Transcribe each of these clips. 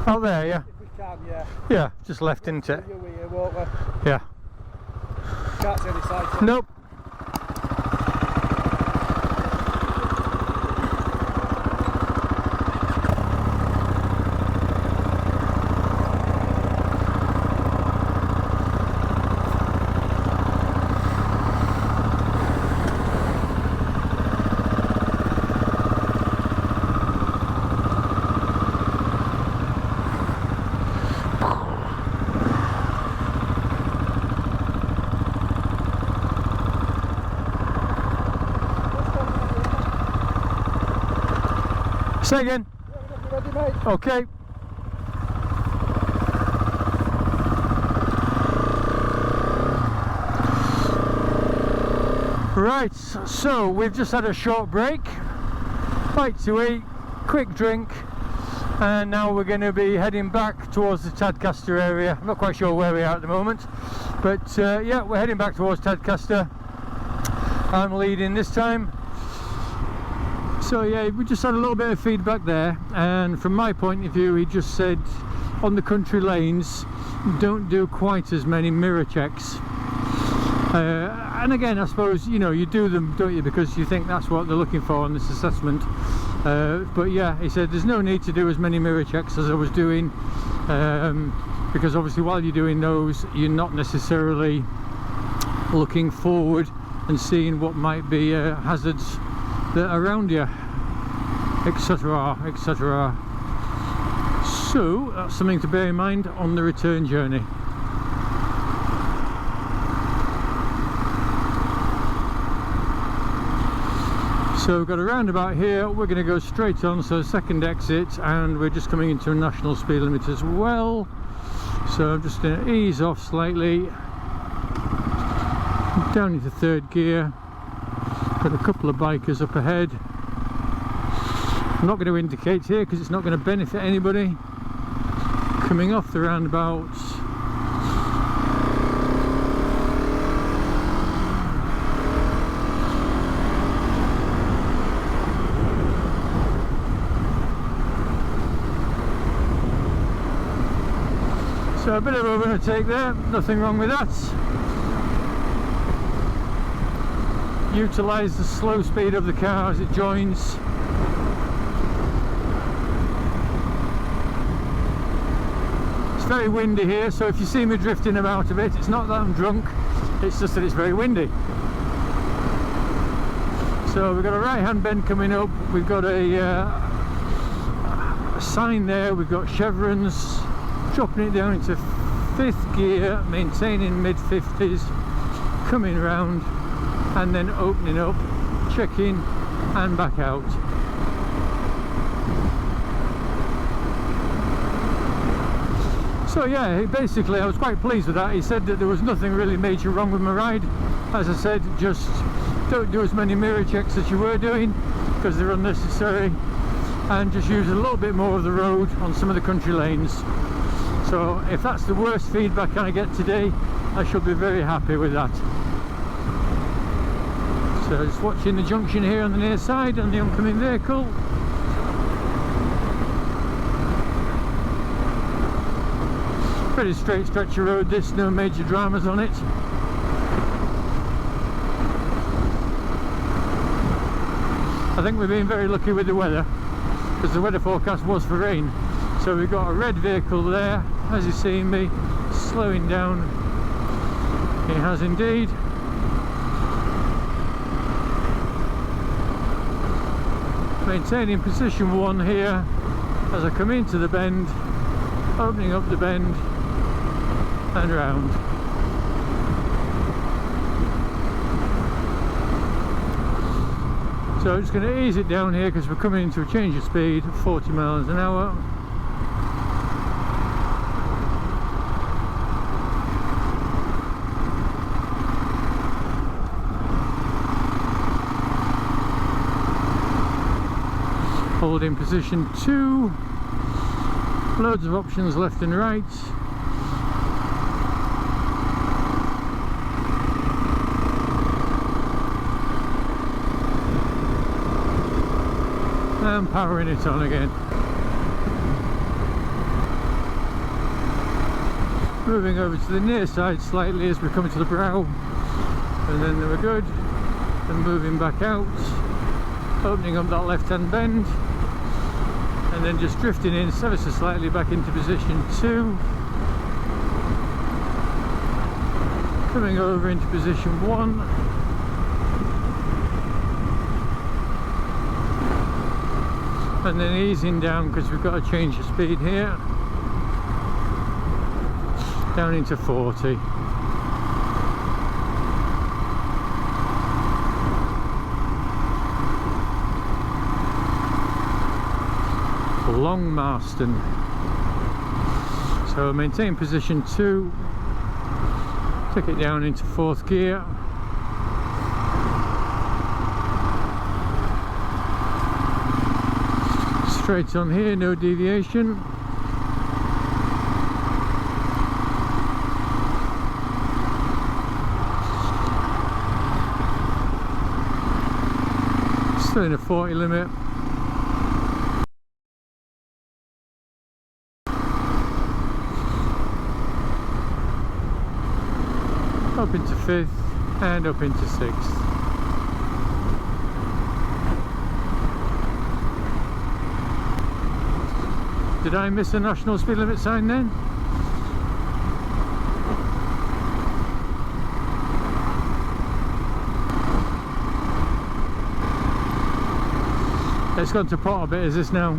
Out there, yeah? If we can, yeah. Yeah, just left, isn't it? You're here, won't we? Yeah. Can't see any cycling. Nope. Say again. Yeah, ready, mate. Okay. Right, so we've just had a short break, bite to eat, quick drink, and now we're going to be heading back towards the Tadcaster area. I'm not quite sure where we are at the moment, but yeah, we're heading back towards Tadcaster. I'm leading this time. So yeah, we just had a little bit of feedback there, and from my point of view, he just said on the country lanes don't do quite as many mirror checks. And again, I suppose, you know, you do them, don't you, because you think that's what they're looking for on this assessment. But yeah, he said there's no need to do as many mirror checks as I was doing, because obviously while you're doing those, you're not necessarily looking forward and seeing what might be hazards that are around you, etc, etc. So that's something to bear in mind on the return journey. So we've got a roundabout here, we're going to go straight on, so second exit, and we're just coming into a national speed limit as well. So I'm just going to ease off slightly, down into third gear. Got a couple of bikers up ahead. I'm not going to indicate here because it's not going to benefit anybody. Coming off the roundabout. So a bit of overtake there, nothing wrong with that. Utilise the slow speed of the car as it joins. It's very windy here, so if you see me drifting about a bit, it's not that I'm drunk, it's just that it's very windy. So we've got a right hand bend coming up, we've got a sign there, we've got chevrons, dropping it down into 5th gear, maintaining mid 50s, coming round, and then opening up, checking, and back out. So yeah, basically I was quite pleased with that. He said that there was nothing really major wrong with my ride. As I said, just don't do as many mirror checks as you were doing because they're unnecessary, and just use a little bit more of the road on some of the country lanes. So if that's the worst feedback I get today, I shall be very happy with that. So just watching the junction here on the near side and the oncoming vehicle. Pretty straight stretch of road this, no major dramas on it. I think we've been very lucky with the weather, because the weather forecast was for rain. So we've got a red vehicle there, as you've seen me, slowing down. He has indeed. Maintaining position 1 here as I come into the bend, opening up the bend and round. So I'm just going to ease it down here because we're coming into a change of speed, 40 miles an hour. Hold in position 2, loads of options left and right. And powering it on again. Moving over to the near side slightly as we come to the brow, and then we're good. And moving back out, opening up that left hand bend, and then just drifting in ever so slightly back into position 2. Coming over into position 1. And then easing down because we've got to change the speed here. Down into 40. Long Marston. So maintain position 2. Take it down into 4th gear. Straight on here, no deviation. Still in a 40 limit. Up into 5th and up into 6th. Did I miss a national speed limit sign then? It's gone to pot a bit, is this now?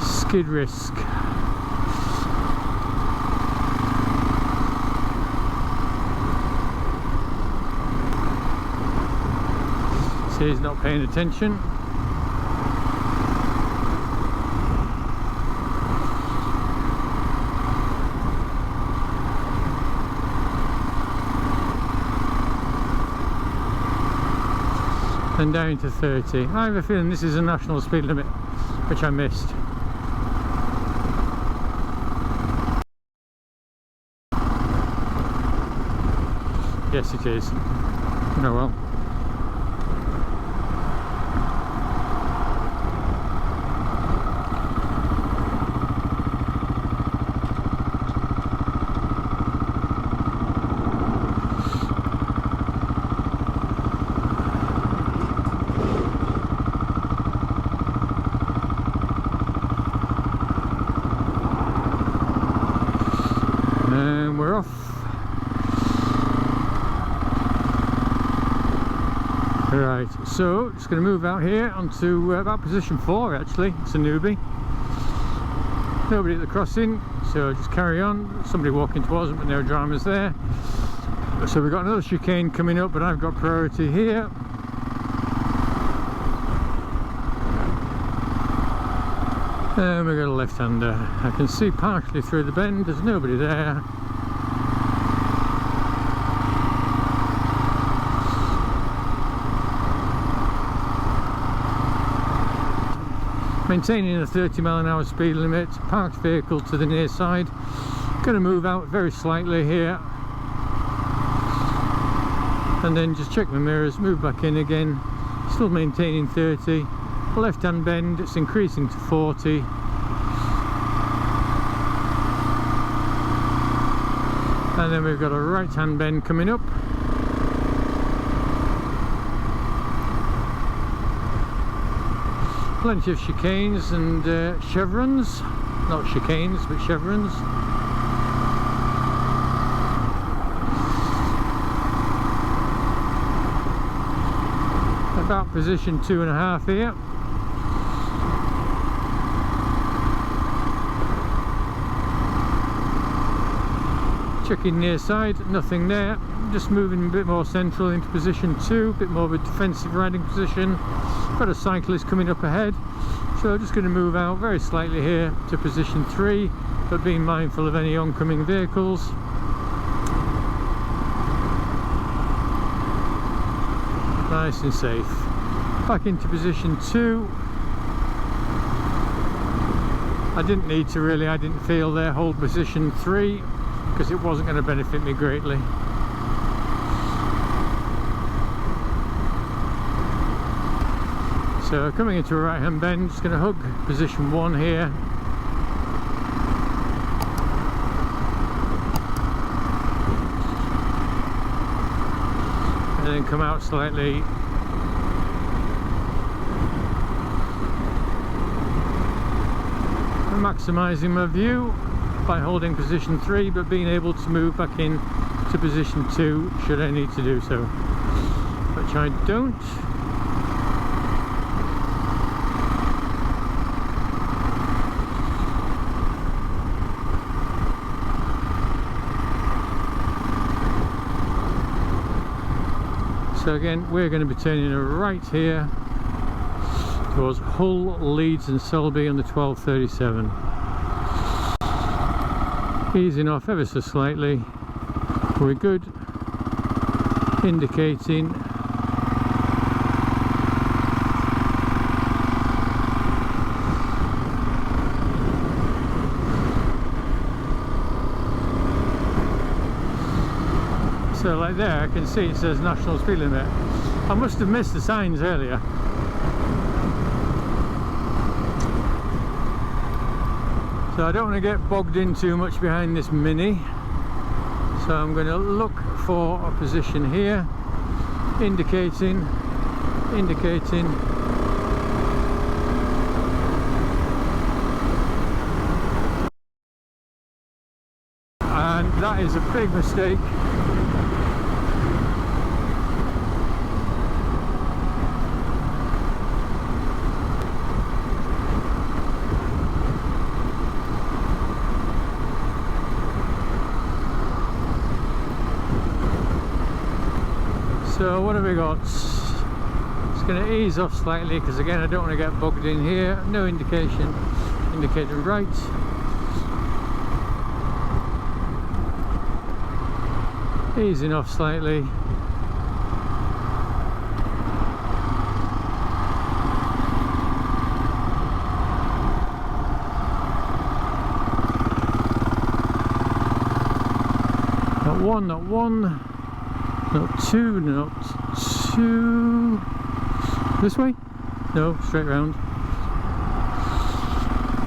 Skid risk. See, he's not paying attention. And down to 30. I have a feeling this is a national speed limit, which I missed. Yes, it is. Oh well. And we're off. Right, so just going to move out here onto about position 4 actually. It's a newbie. Nobody at the crossing, so just carry on. Somebody walking towards them, but no dramas there. So we've got another chicane coming up, but I've got priority here. And we've got a left-hander. I can see partially through the bend, there's nobody there. Maintaining a 30mph speed limit, parked vehicle to the near side. Going to move out very slightly here. And then just check my mirrors, move back in again. Still maintaining 30. Left hand bend, it's increasing to 40. And then we've got a right hand bend coming up. Plenty of chicanes and chevrons, not chicanes but chevrons. About position 2.5 here. Checking near side, nothing there. Just moving a bit more central into position 2, a bit more of a defensive riding position. Got a cyclist coming up ahead, so I'm just going to move out very slightly here to position 3, but being mindful of any oncoming vehicles. Nice and safe. Back into position 2. I didn't need to really, I didn't feel there, hold position 3 because it wasn't going to benefit me greatly. So coming into a right hand bend, just going to hug position 1 here. And then come out slightly. Maximising my view by holding position 3 but being able to move back in to position 2 should I need to do so, which I don't. So again, we're going to be turning a right here towards Hull, Leeds and Selby on the 1237. Easing off ever so slightly. We're good. Indicating. So like there I can see it says national speed limit. I must have missed the signs earlier. So I don't want to get bogged in too much behind this Mini. So I'm going to look for a position here, indicating. And that is a big mistake. So what have we got? It's going to ease off slightly because again I don't want to get bogged in here. No indication, indicating right. Easing off slightly. Not one. Not two, this way? No, straight round.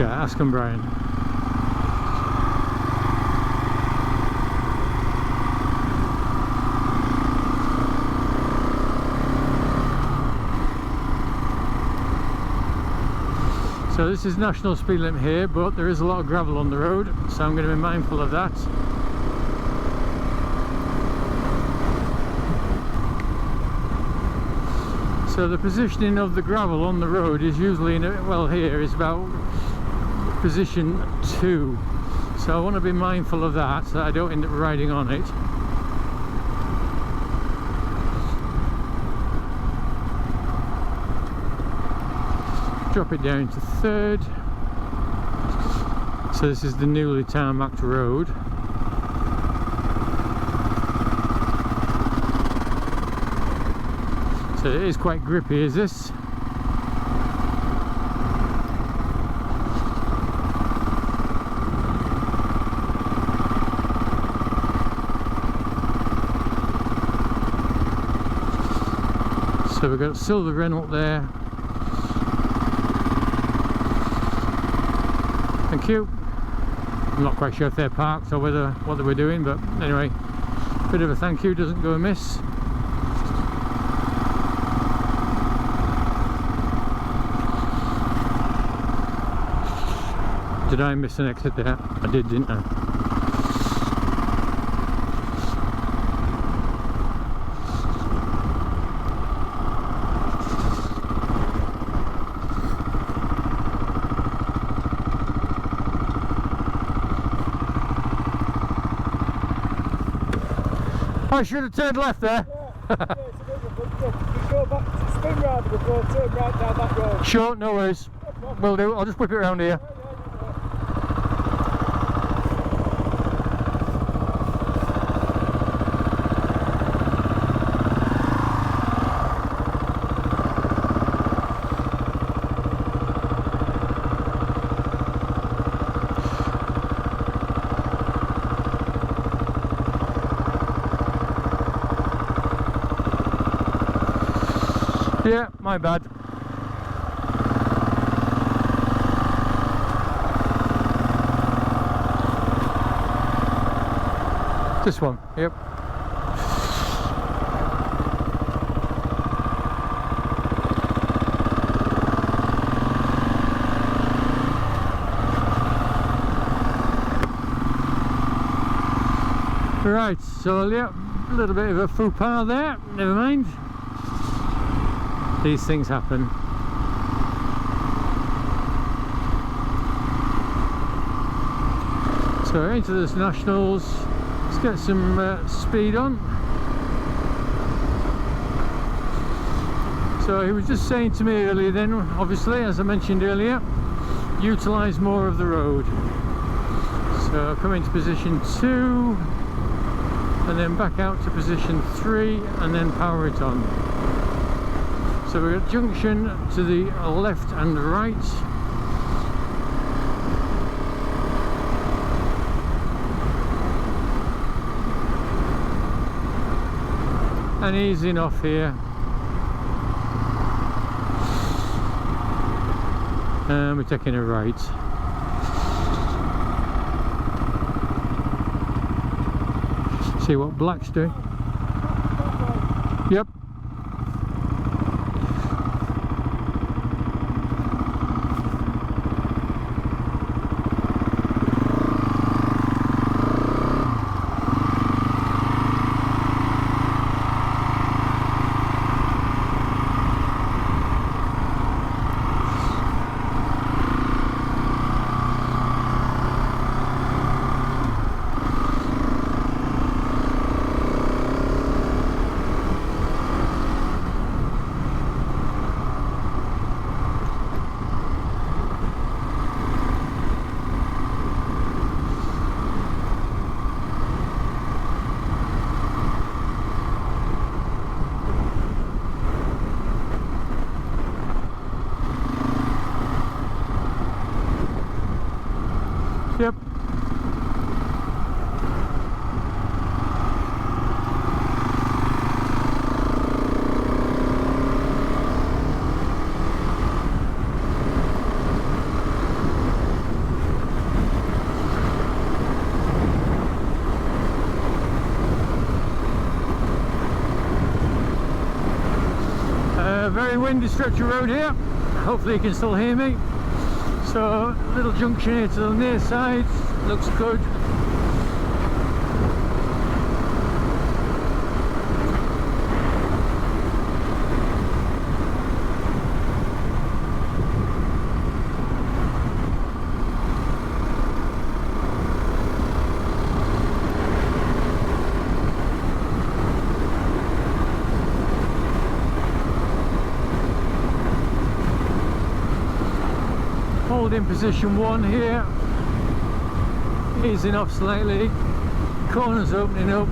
Yeah, ask him, Brian. So this is national speed limit here, but there is a lot of gravel on the road, so I'm going to be mindful of that. So the positioning of the gravel on the road is usually, well here is about position 2. So I want to be mindful of that, so I don't end up riding on it. Drop it down to 3rd. So this is the newly tarmacked road. So it is quite grippy, is this? So we've got Silver Renault there. Thank you. I'm not quite sure if they're parked or whether what they were doing, but anyway, bit of a thank you doesn't go amiss. Did I miss an exit there? I did, didn't I? I should have turned left there. Yeah, it's a bit of a big jump. You go back, spin round before turn right down that road. Sure, no worries. Will do. I'll just whip it around here. Yeah, my bad. This one, yep. Right, so yeah, a little bit of a faux pas there, never mind. These things happen. So into this Nationals, let's get some speed on. So he was just saying to me earlier then, obviously, as I mentioned earlier, utilise more of the road. So come into position 2, and then back out to position 3, and then power it on. So we've got junction to the left and right. And easing off here. And we're taking a right. See what black's doing. Yep. Yep. Very windy stretch of road here. Hopefully you can still hear me. So, little junction here to the near side, looks good. In position 1 here, easing off slightly, corners opening up,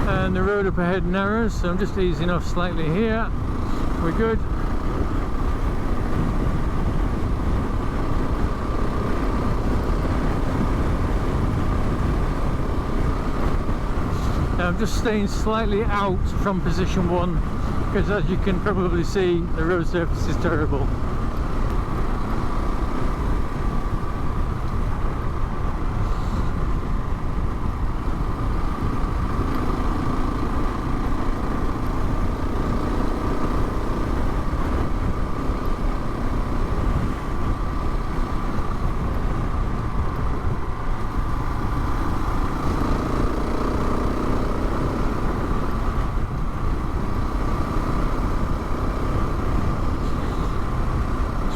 and the road up ahead narrows, so I'm just easing off slightly here. We're good. I'm just staying slightly out from position 1 because, as you can probably see, the road surface is terrible.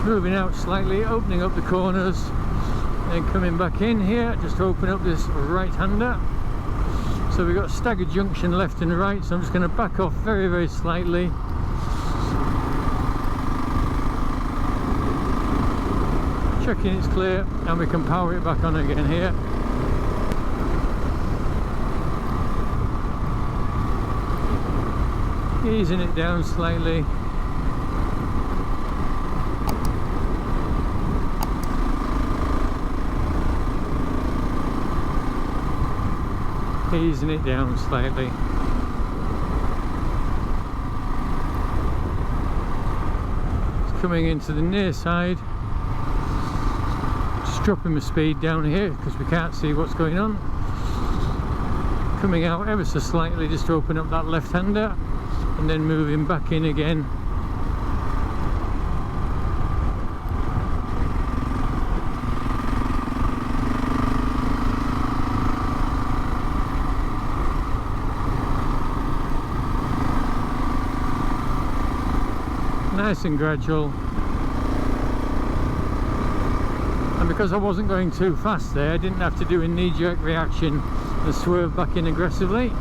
Moving out slightly, opening up the corners, and coming back in here just to open up this right-hander. So we've got staggered junction left and right, so I'm just going to back off very, very slightly. Checking it's clear, and we can power it back on again here. Easing it down slightly. Easing it down slightly. It's coming into the near side. Just dropping my speed down here because we can't see what's going on. Coming out ever so slightly just to open up that left-hander, and then moving back in again. Nice and gradual, and because I wasn't going too fast there, I didn't have to do a knee-jerk reaction and swerve back in aggressively.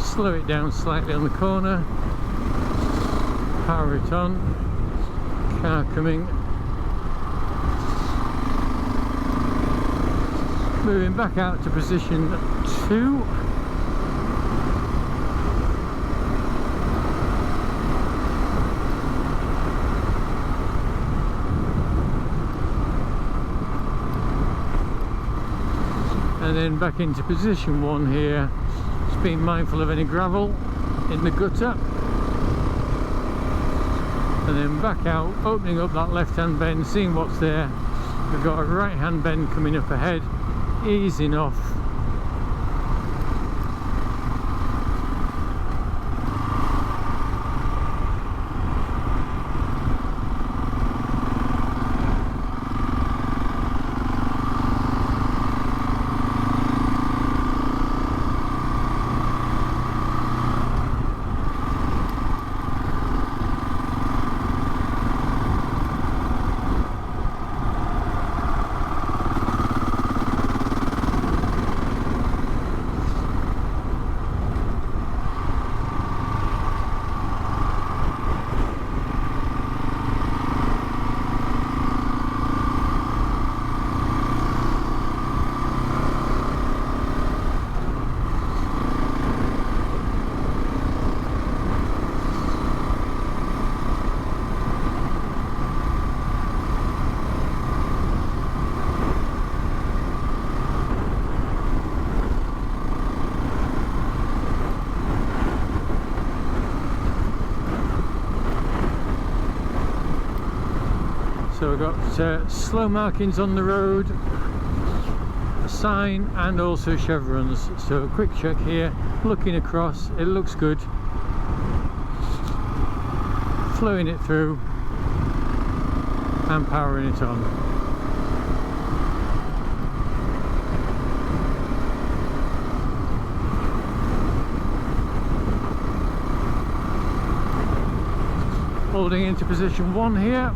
Slow it down slightly on the corner. Power it on, car coming, moving back out to position 2, and then back into position 1 here, just being mindful of any gravel in the gutter. And then back out, opening up that left hand bend, seeing what's there. We've got a right hand bend coming up ahead, easing off. So we've got slow markings on the road, a sign, and also chevrons. So a quick check here, looking across, it looks good. Flowing it through and powering it on. Holding into position 1 here.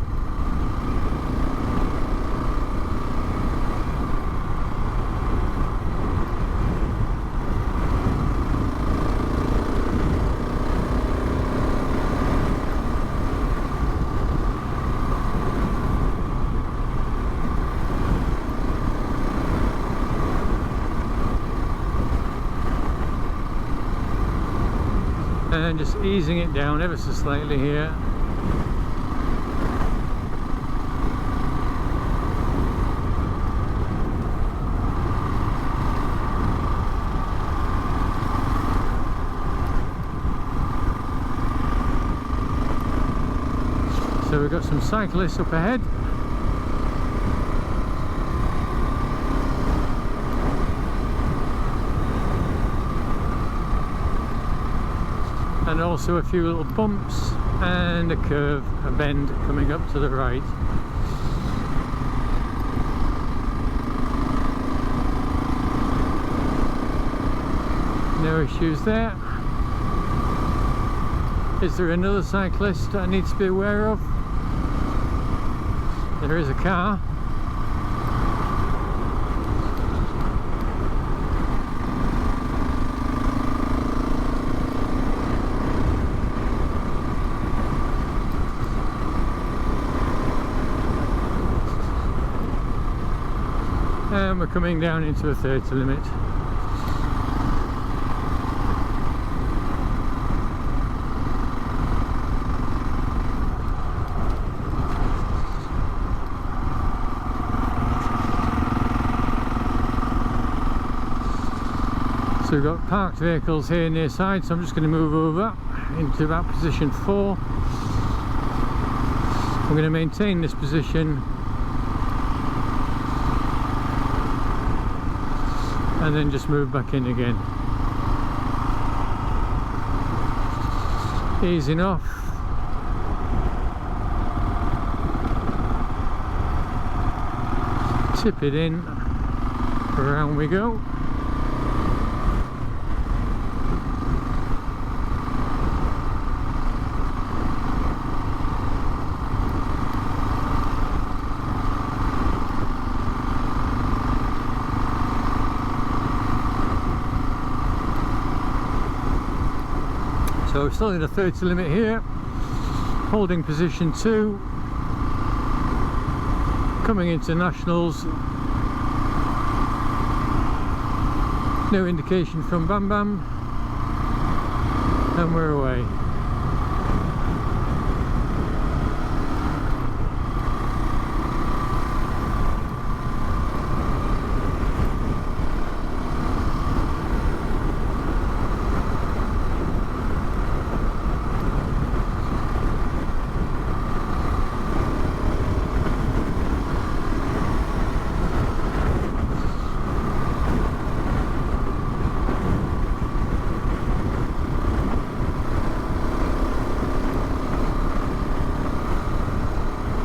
And just easing it down ever so slightly here. So we've got some cyclists up ahead. And also a few little bumps and a curve, a bend coming up to the right. No issues there. Is there another cyclist I need to be aware of? There is a car. And we're coming down into a 30 limit. So we've got parked vehicles here near side, so I'm just going to move over into that position 4. I'm going to maintain this position and then just move back in again. Easing off. Tip it in, around we go. So we're still in the 30 limit here, holding position 2, coming into nationals, no indication from Bam Bam, and we're away.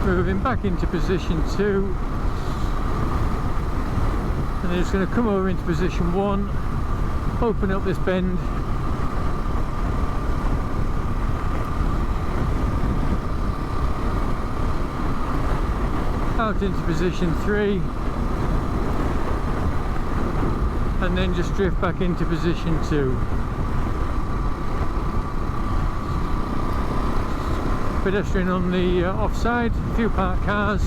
Moving back into position 2, and then it's going to come over into position 1, open up this bend, out into position 3, and then just drift back into position 2. Pedestrian on the offside, a few parked cars.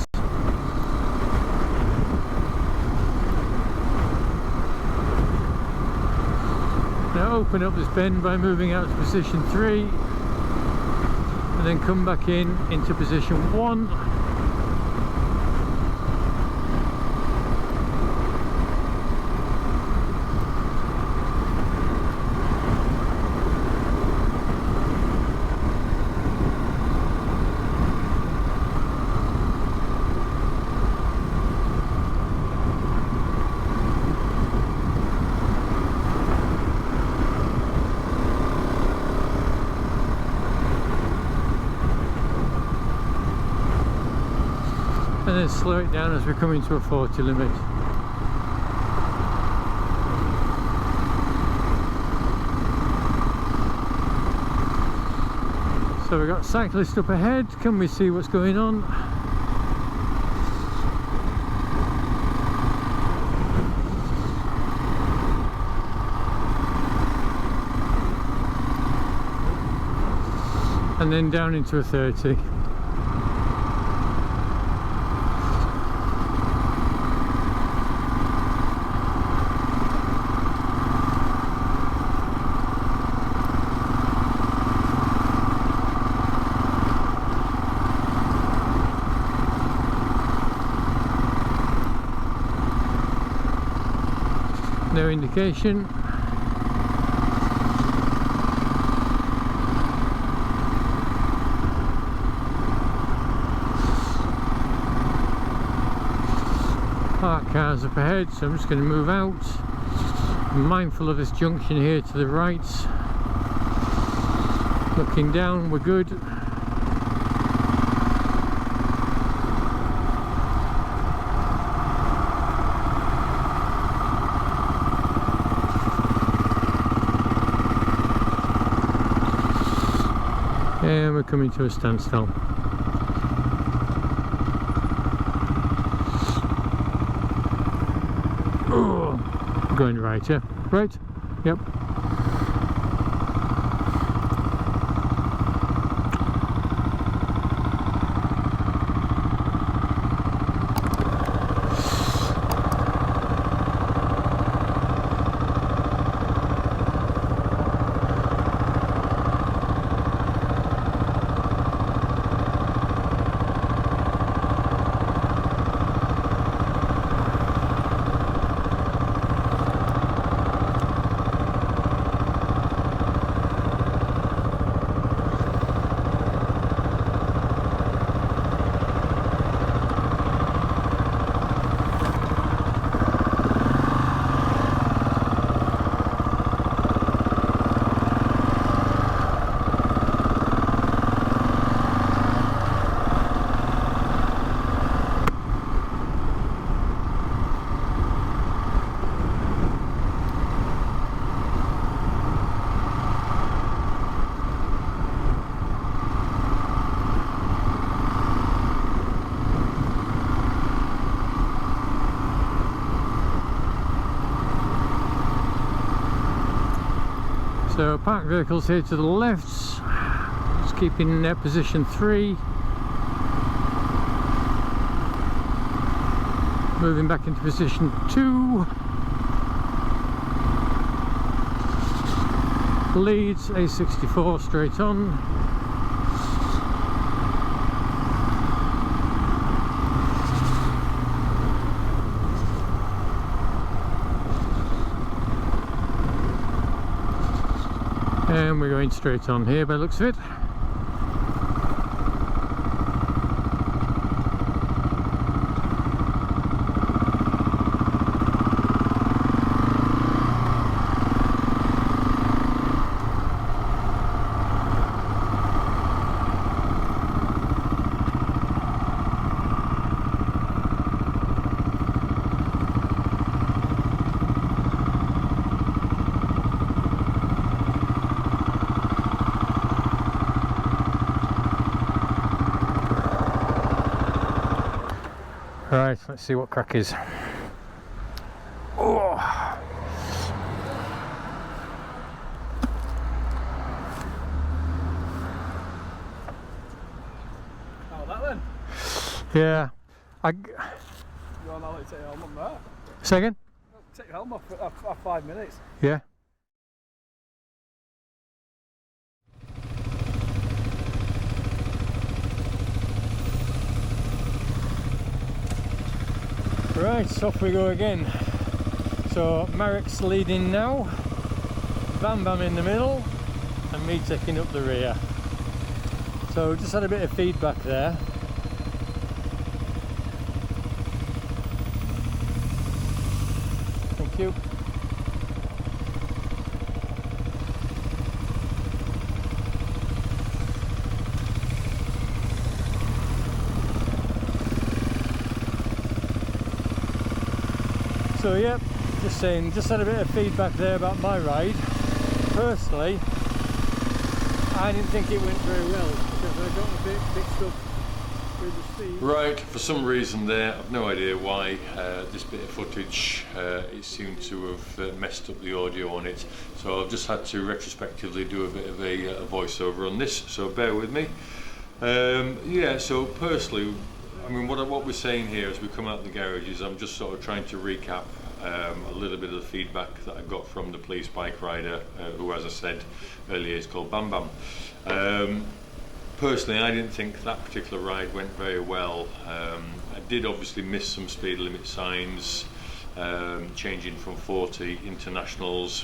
Now open up this bend by moving out to position 3 and then come back in into position 1. And then slow it down as we come into a 40 limit. So we've got cyclists up ahead. Can we see what's going on? And then down into a 30. No indication. Parked cars up ahead, so I'm just going to move out. I'm mindful of this junction here to the right. Looking down, we're good. And we're coming to a standstill. Oh, going right, yeah? Right? Yep. So parked vehicles here to the left, just keeping position 3. Moving back into position 2. Leeds A64 straight on. And we're going straight on here by the looks of it. Right, let's see what crack is. Oh. Oh, that then? Yeah. You're not allowed to take your helmet off that. Say again? Take your helmet off for 5 minutes. Yeah. Right, off we go again. So Marek's leading now, Bam Bam in the middle, and me taking up the rear. So just had a bit of feedback there. Thank you. So yep, just saying, just had a bit of feedback there about my ride. Personally, I didn't think it went very well because I got a bit mixed up with the speed. Right, for some reason there, I've no idea why, this bit of footage, it seemed to have messed up the audio on it. So I've just had to retrospectively do a bit of a voiceover on this, so bear with me. Yeah, so personally, I mean, what we're saying here as we come out the garage is I'm just sort of trying to recap a little bit of the feedback that I got from the police bike rider, who, as I said earlier, is called Bam Bam. Personally, I didn't think that particular ride went very well. I did obviously miss some speed limit signs, changing from 40 internationals,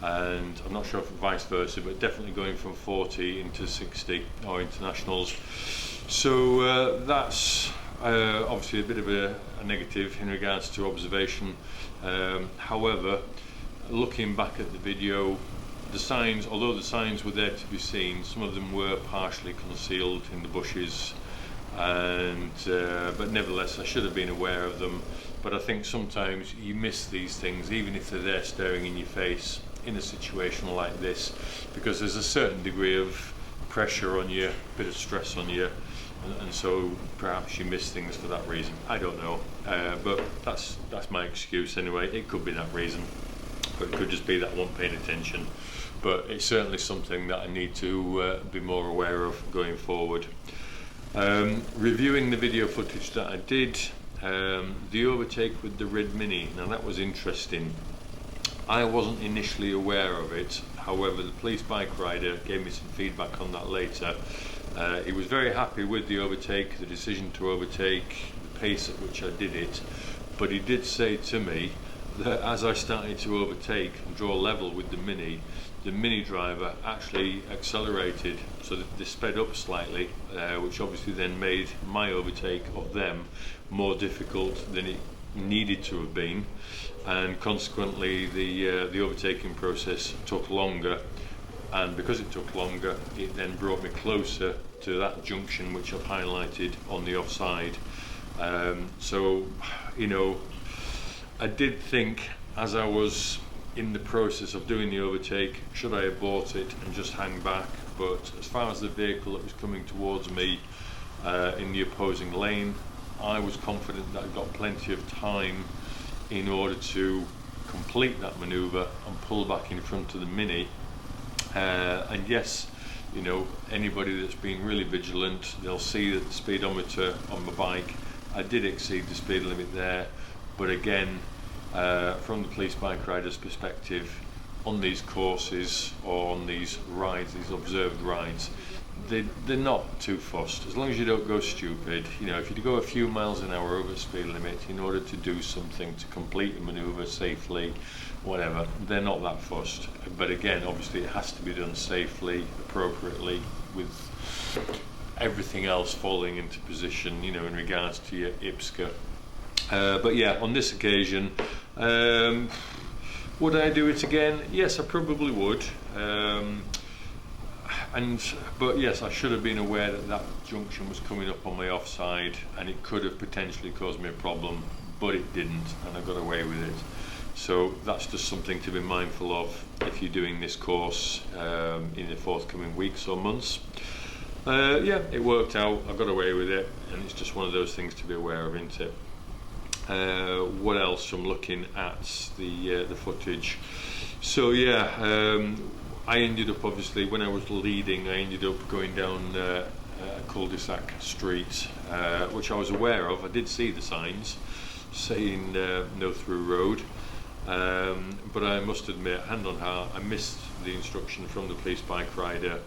and I'm not sure if vice versa, but definitely going from 40 into 60 or internationals. So that's obviously a bit of a negative in regards to observation. However, looking back at the video, the signs, although the signs were there to be seen, some of them were partially concealed in the bushes, and but nevertheless I should have been aware of them. But I think sometimes you miss these things even if they're there staring in your face in a situation like this, because there's a certain degree of pressure on you, a bit of stress on you, and so perhaps you miss things for that reason. I don't know, but that's my excuse anyway. It could be that reason, but it could just be that I wasn't paying attention. But it's certainly something that I need to be more aware of going forward. Reviewing the video footage that I did, the overtake with the red Mini, now that was interesting. I wasn't initially aware of it, however the police bike rider gave me some feedback on that later. He was very happy with the overtake, the decision to overtake, the pace at which I did it, but he did say to me that as I started to overtake and draw level with the Mini driver actually accelerated, so that they sped up slightly, which obviously then made my overtake of them more difficult than it needed to have been, and consequently the overtaking process took longer, and because it took longer it then brought me closer to that junction which I've highlighted on the offside. So you know, I did think as I was in the process of doing the overtake, should I have bought it and just hang back? But as far as the vehicle that was coming towards me in the opposing lane, I was confident that I got plenty of time in order to complete that manoeuvre and pull back in front of the Mini And yes, you know, anybody that's been really vigilant, they'll see that the speedometer on my bike, I did exceed the speed limit there, but again, from the police bike rider's perspective, on these courses or on these rides, these observed rides, they're not too fussed. As long as you don't go stupid, you know, if you go a few miles an hour over the speed limit in order to do something, to complete a manoeuvre safely, whatever, they're not that fussed. But again, obviously it has to be done safely, appropriately, with everything else falling into position, you know, in regards to your IPSCA. But yeah, on this occasion, would I do it again? Yes, I probably would. But yes, I should have been aware that that junction was coming up on my offside, and it could have potentially caused me a problem, but it didn't, and I got away with it. So that's just something to be mindful of if you're doing this course in the forthcoming weeks or months. Yeah, it worked out, I got away with it, and it's just one of those things to be aware of, isn't it? What else from looking at the footage? So yeah, I ended up, obviously, when I was leading, I ended up going down a cul-de-sac street, which I was aware of. I did see the signs saying no through road, but I must admit, hand on heart, I missed the instruction from the police bike rider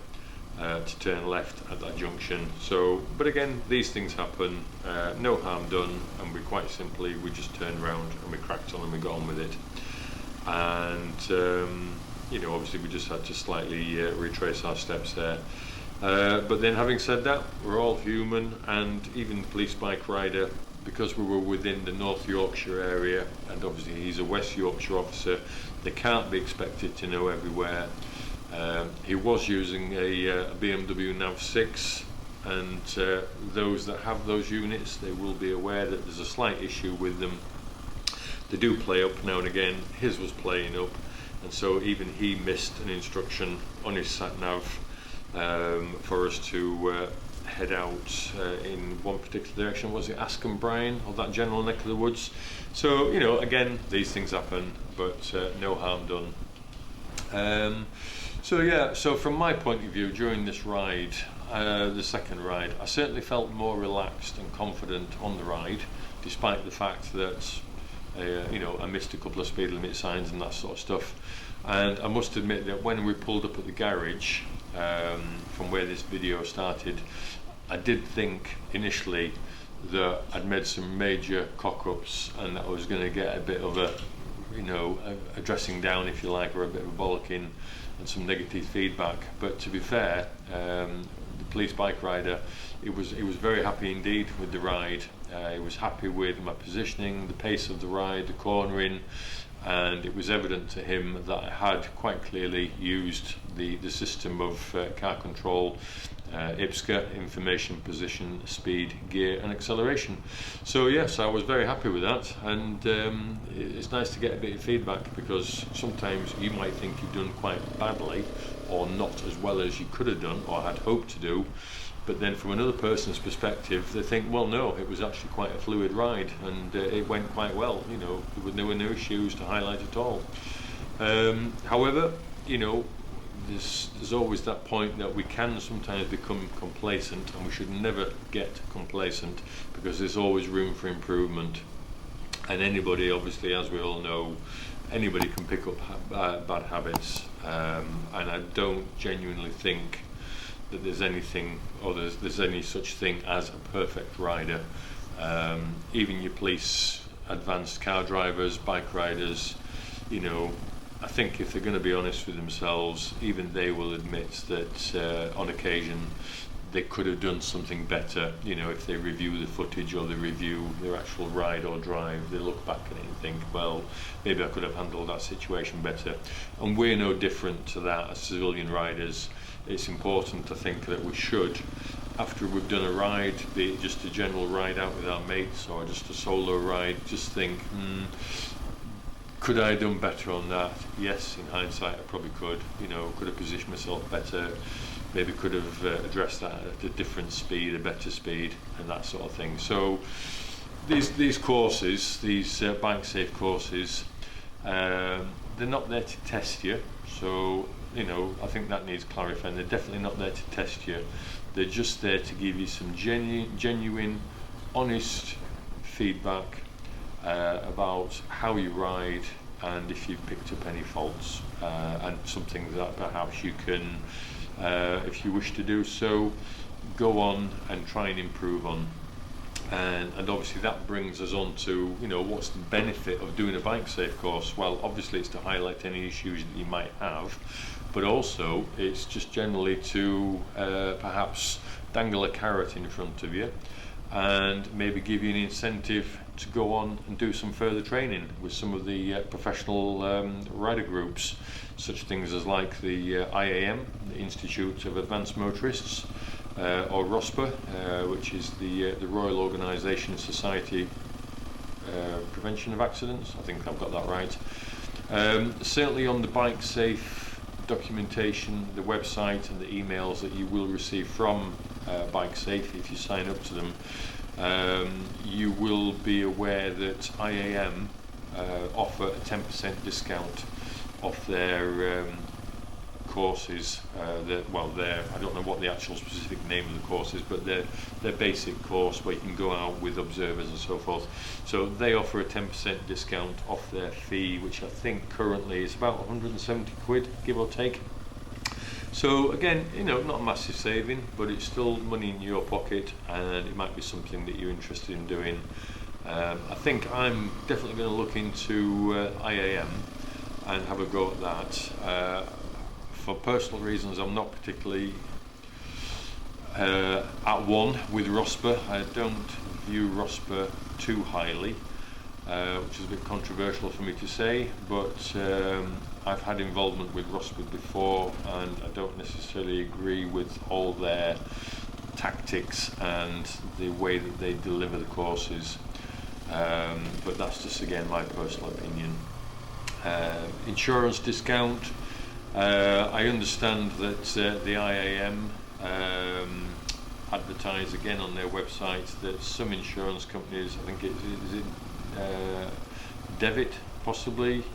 to turn left at that junction. So, but again, these things happen, no harm done, and we just turned around and we cracked on and we got on with it. And you know, obviously we just had to slightly retrace our steps there. But then, having said that, we're all human, and even the police bike rider, because we were within the North Yorkshire area, and obviously he's a West Yorkshire officer, they can't be expected to know everywhere. He was using a BMW Nav 6, and those that have those units, they will be aware that there's a slight issue with them. They do play up now and again. His was playing up, and so even he missed an instruction on his sat-nav for us to head out in one particular direction. Was it Askham Bryan, or that general neck of the woods? So, you know, again, these things happen, but no harm done. So yeah, so from my point of view, during this ride, the second ride, I certainly felt more relaxed and confident on the ride, despite the fact that you know, I missed a couple of speed limit signs and that sort of stuff. And I must admit that when we pulled up at the garage, from where this video started, I did think initially that I'd made some major cock-ups and that I was going to get a bit of a, you know, a dressing down, if you like, or a bit of a bollocking and some negative feedback. But to be fair, the police bike rider, he was very happy indeed with the ride. He was happy with my positioning, the pace of the ride, the cornering, and it was evident to him that I had quite clearly used the system of car control, IPSCA, information, position, speed, gear and acceleration. So yes, I was very happy with that, and it's nice to get a bit of feedback, because sometimes you might think you've done quite badly or not as well as you could have done or had hoped to do, but then from another person's perspective they think, well, no, it was actually quite a fluid ride and it went quite well, you know, there were no issues to highlight at all. However, you know, there's always that point that we can sometimes become complacent, and we should never get complacent, because there's always room for improvement. And anybody, obviously, as we all know, anybody can pick up bad habits, and I don't genuinely think that there's anything, or there's any such thing as a perfect rider. Even your police, advanced car drivers, bike riders, you know, I think if they're going to be honest with themselves, even they will admit that on occasion they could have done something better. You know, if they review the footage or they review their actual ride or drive, they look back at it and think, well, maybe I could have handled that situation better. And we're no different to that as civilian riders. It's important, I think, that we should, after we've done a ride, be it just a general ride out with our mates or just a solo ride, just think, could I have done better on that? Yes, in hindsight I probably could. You know, could have positioned myself better, maybe could have addressed that at a different speed, a better speed, and that sort of thing. So these courses, these Bikesafe courses, they're not there to test you. So you know, I think that needs clarifying. They're definitely not there to test you. They're just there to give you some genuine, honest feedback about how you ride, and if you've picked up any faults, and something that perhaps you can, if you wish to do so, go on and try and improve on. And obviously that brings us on to, you know, what's the benefit of doing a Bikesafe course? Well, obviously it's to highlight any issues that you might have, but also it's just generally to perhaps dangle a carrot in front of you and maybe give you an incentive to go on and do some further training with some of the professional rider groups, such things as like the IAM, the Institute of Advanced Motorists, or ROSPA, which is the Royal Organisation Society Prevention of Accidents. I think I've got that right. Certainly on the Bikesafe documentation, the website and the emails that you will receive from Bikesafe if you sign up to them, you will be aware that IAM offer a 10% discount off their courses. I don't know what the actual specific name of the course is, but their basic course where you can go out with observers and so forth. So they offer a 10% discount off their fee, which I think currently is about 170 quid, give or take. So again, you know, not a massive saving, but it's still money in your pocket, and it might be something that you're interested in doing. I think I'm definitely going to look into IAM and have a go at that. For personal reasons, I'm not particularly at one with ROSPA. I don't view ROSPA too highly, which is a bit controversial for me to say, but I've had involvement with ROSPA before, and I don't necessarily agree with all their tactics and the way that they deliver the courses, but that's just again my personal opinion. Insurance discount. I understand that the IAM advertise again on their website that some insurance companies, I think is it Debit possibly,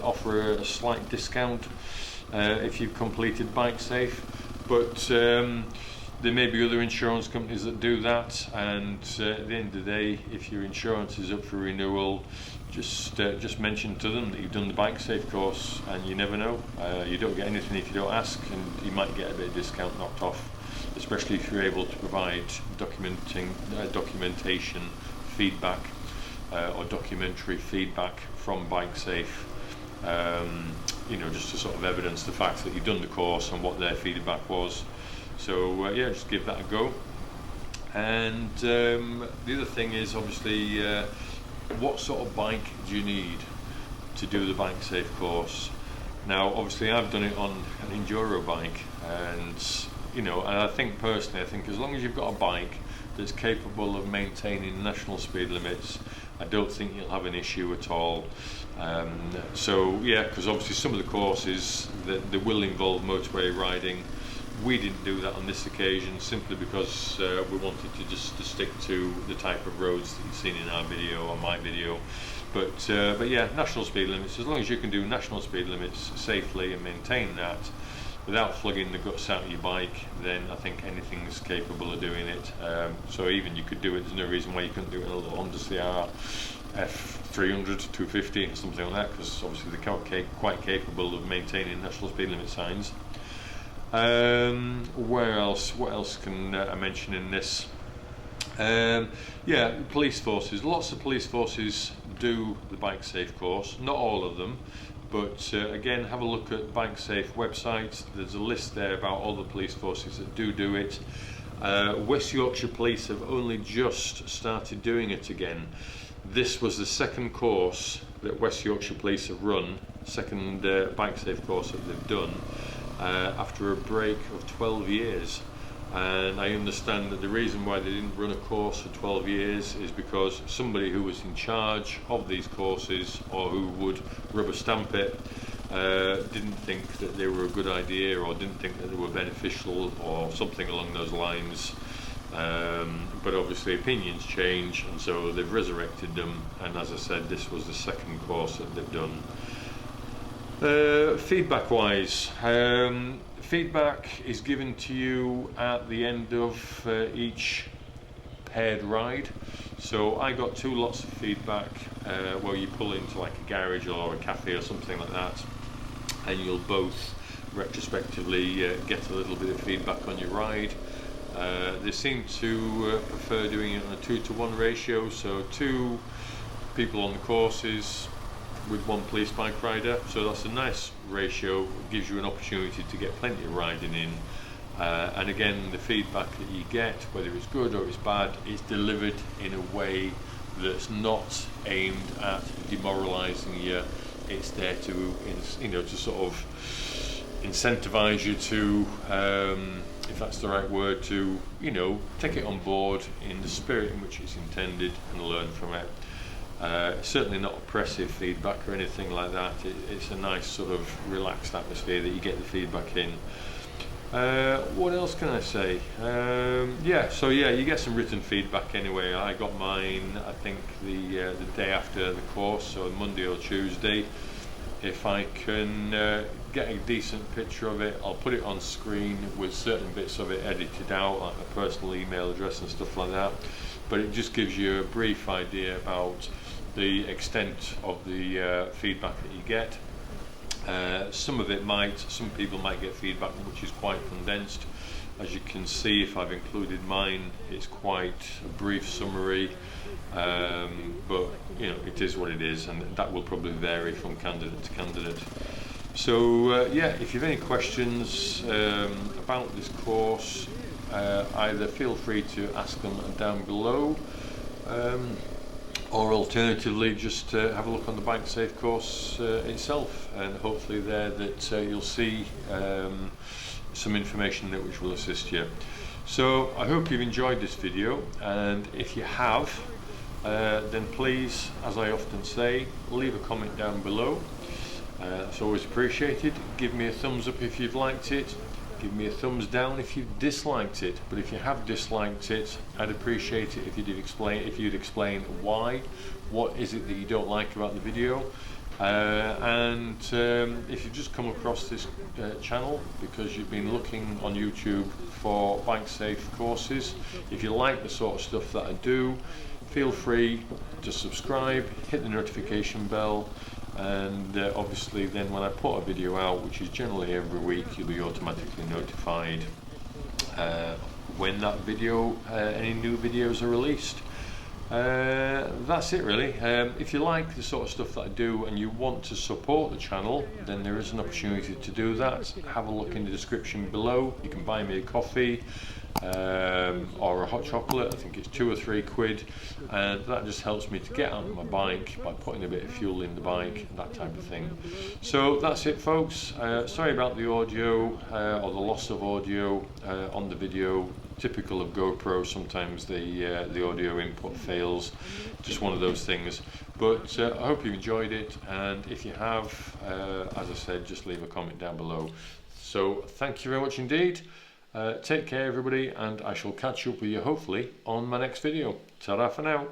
offer a slight discount if you've completed Bikesafe, but there may be other insurance companies that do that, and at the end of the day, if your insurance is up for renewal, just mention to them that you've done the Bikesafe course, and you never know. You don't get anything if you don't ask, and you might get a bit of discount knocked off, especially if you're able to provide documentation feedback or documentary feedback from Bikesafe. You know, just to sort of evidence the fact that you've done the course and what their feedback was. So yeah, just give that a go. And the other thing is obviously what sort of bike do you need to do the Bikesafe course? Now obviously I've done it on an enduro bike, and you know, and I think personally, I think as long as you've got a bike that's capable of maintaining national speed limits, I don't think you'll have an issue at all. So yeah, because obviously some of the courses that they will involve motorway riding. We didn't do that on this occasion simply because we wanted to just to stick to the type of roads that you've seen in our video or my video. But yeah, national speed limits. As long as you can do national speed limits safely and maintain that without flogging the guts out of your bike, then I think anything's capable of doing it. So even you could do it. There's no reason why you couldn't do it in a little Honda CR F300, 250, and something like that, because obviously they're quite capable of maintaining national speed limit signs. Where else? What else can I mention in this? Yeah, police forces. Lots of police forces do the Bikesafe course. Not all of them, but again, have a look at Bikesafe website. There's a list there about all the police forces that do it. West Yorkshire Police have only just started doing it again. This was the second course that West Yorkshire Police have run, second Bikesafe course that they've done. After a break of 12 years, and I understand that the reason why they didn't run a course for 12 years is because somebody who was in charge of these courses, or who would rubber stamp it, didn't think that they were a good idea, or didn't think that they were beneficial, or something along those lines. But obviously opinions change, and so they've resurrected them, and as I said, this was the second course that they've done. Feedback wise, feedback is given to you at the end of each paired ride. So I got 2 lots of feedback where you pull into like a garage or a cafe or something like that, and you'll both retrospectively get a little bit of feedback on your ride. They seem to prefer doing it on a 2-to-1 ratio, so 2 people on the courses with 1 police bike rider, so that's a nice ratio. It gives you an opportunity to get plenty of riding in, and again, the feedback that you get, whether it's good or it's bad, is delivered in a way that's not aimed at demoralising you. It's there to, you know, to sort of incentivise you to, if that's the right word, to, you know, take it on board in the spirit in which it's intended and learn from it. Certainly not oppressive feedback or anything like that. It's a nice sort of relaxed atmosphere that you get the feedback in. What else can I say? So you get some written feedback anyway. I got mine, I think, the day after the course, so Monday or Tuesday. If I can get a decent picture of it, I'll put it on screen with certain bits of it edited out, like my personal email address and stuff like that. But it just gives you a brief idea about the extent of the feedback that you get. Some people might get feedback which is quite condensed. As you can see, if I've included mine, it's quite a brief summary, but you know, it is what it is, and that will probably vary from candidate to candidate. So if you have any questions about this course, either feel free to ask them down below, or alternatively just have a look on the Bikesafe course itself, and hopefully there that you'll see some information there which will assist you. So I hope you've enjoyed this video, and if you have, then please, as I often say, leave a comment down below. That's always appreciated. Give me a thumbs up if you've liked it. Give me a thumbs down if you've disliked it. But if you have disliked it, I'd appreciate it if you'd explain why. What is it that you don't like about the video? And if you've just come across this channel because you've been looking on YouTube for Bikesafe courses, if you like the sort of stuff that I do, feel free to subscribe, hit the notification bell, and obviously then when I put a video out, which is generally every week, you'll be automatically notified when that video, any new videos are released. That's it really. If you like the sort of stuff that I do and you want to support the channel, then there is an opportunity to do that. Have a look in the description below. You can buy me a coffee or a hot chocolate. I think it's £2 or £3, and that just helps me to get out of my bike by putting a bit of fuel in the bike, that type of thing. So that's it, folks. Sorry about the audio or the loss of audio on the video. Typical of GoPro, sometimes the audio input fails. Just one of those things. But I hope you enjoyed it, and if you have, as I said, just leave a comment down below. So thank you very much indeed. Take care everybody, and I shall catch up with you hopefully on my next video. Ta-ra for now.